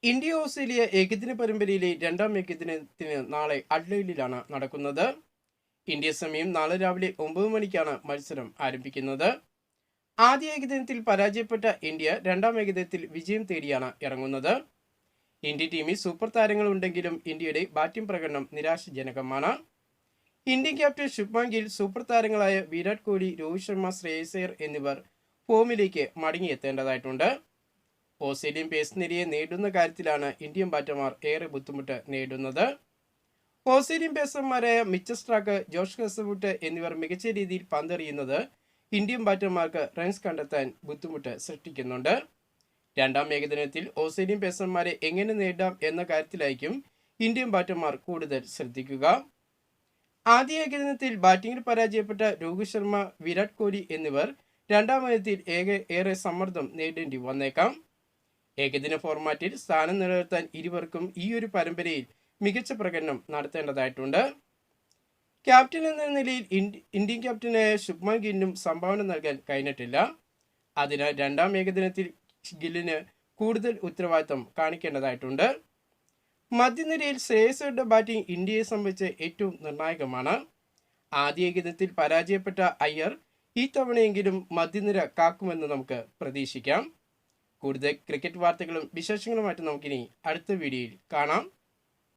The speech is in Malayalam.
ഇന്ത്യ ഓസ്ട്രേലിയ ഏകദിന പരമ്പരയിലെ രണ്ടാം ഏകദിനത്തിന് നാളെ അഡ്ലൈഡിലാണ് നടക്കുന്നത്. ഇന്ത്യ സമയം നാളെ രാവിലെ 9 മണിക്കാണ് മത്സരം ആരംഭിക്കുന്നത്. ആദ്യ ഏകദിനത്തിൽ പരാജയപ്പെട്ട ഇന്ത്യ രണ്ടാം ഏകദിനത്തിൽ വിജയം തേടിയാണ് ഇറങ്ങുന്നത്. ഇന്ത്യ ടീമിൽ സൂപ്പർ താരങ്ങൾ ഉണ്ടെങ്കിലും ഇന്ത്യയുടെ ബാറ്റിംഗ് പ്രകടനം നിരാശാജനകമാണ്. Indian captain Shubman Gill, super താരങ്ങളായ വിരാട് കോഹ്ലി, രോഹിത് ശർമ്മ, ശ്രേയസ് അയ്യർ എന്നിവർ ഫോമിലേക്ക് മടങ്ങിയെത്തേണ്ടതായിട്ടുണ്ട്. ഓസ്ട്രേലിയൻ പേസ് നിരയെ നേടുന്ന കാര്യത്തിലാണ് ഇന്ത്യൻ ബാറ്റർമാർ ഏറെ ബുദ്ധിമുട്ട് നേടുന്നത്. ഓസ്ട്രേലിയൻ പേസർമാരായ മിച്ചൽ സ്റ്റാർക്ക്, ജോഷ് ഹസൽവുഡ് എന്നിവർ മികച്ച രീതിയിൽ പന്തെറിയുന്നത് ഇന്ത്യൻ ബാറ്റർമാർക്ക് റൺസ് കണ്ടെത്താൻ ബുദ്ധിമുട്ട് സൃഷ്ടിക്കുന്നുണ്ട്. രണ്ടാം ഏകദിനത്തിൽ ഓസ്ട്രേലിയൻ പേസർമാരെ എങ്ങനെ നേടാം എന്ന കാര്യത്തിലായിരിക്കും ഇന്ത്യൻ ബാറ്റർമാർ കൂടുതൽ ശ്രദ്ധിക്കുക. ആദ്യ ഏകദിനത്തിൽ ബാറ്റിംഗിൽ പരാജയപ്പെട്ട രോഹിത് ശർമ്മ, വിരാട് കോഹ്ലി എന്നിവർ രണ്ടാം ഏകദിനത്തിൽ ഏറെ സമ്മർദ്ദം നേരിടേണ്ടി വന്നേക്കാം. ഏകദിന ഫോർമാറ്റിൽ സ്ഥാനം നിലനിർത്താൻ ഇരുവർക്കും ഈ ഒരു പരമ്പരയിൽ മികച്ച പ്രകടനം നടത്തേണ്ടതായിട്ടുണ്ട്. ക്യാപ്റ്റൻ എന്ന നിലയിൽ ഇന്ത്യൻ ക്യാപ്റ്റനായ ശുഭ്മാൻ ഗില്ലിനും സംഭാവന നൽകാൻ കഴിഞ്ഞിട്ടില്ല. അതിനാൽ രണ്ടാം ഏകദിനത്തിൽ ഗില്ലിന് കൂടുതൽ ഉത്തരവാദിത്തം കാണിക്കേണ്ടതായിട്ടുണ്ട്. മധ്യനിരയിൽ ശ്രേയസ് അയ്യരുടെ ബാറ്റിംഗ് ഇന്ത്യയെ സംബന്ധിച്ച് ഏറ്റവും നിർണായകമാണ്. ആദ്യ ഏകദിനത്തിൽ പരാജയപ്പെട്ട അയ്യർ ഈ തവണയെങ്കിലും മധ്യനിര കാക്കുമെന്ന് നമുക്ക് പ്രതീക്ഷിക്കാം. കൂടുതൽ ക്രിക്കറ്റ് വാർത്തകളും വിശേഷങ്ങളുമായിട്ട് നമുക്കിനി അടുത്ത വീഡിയോയിൽ കാണാം.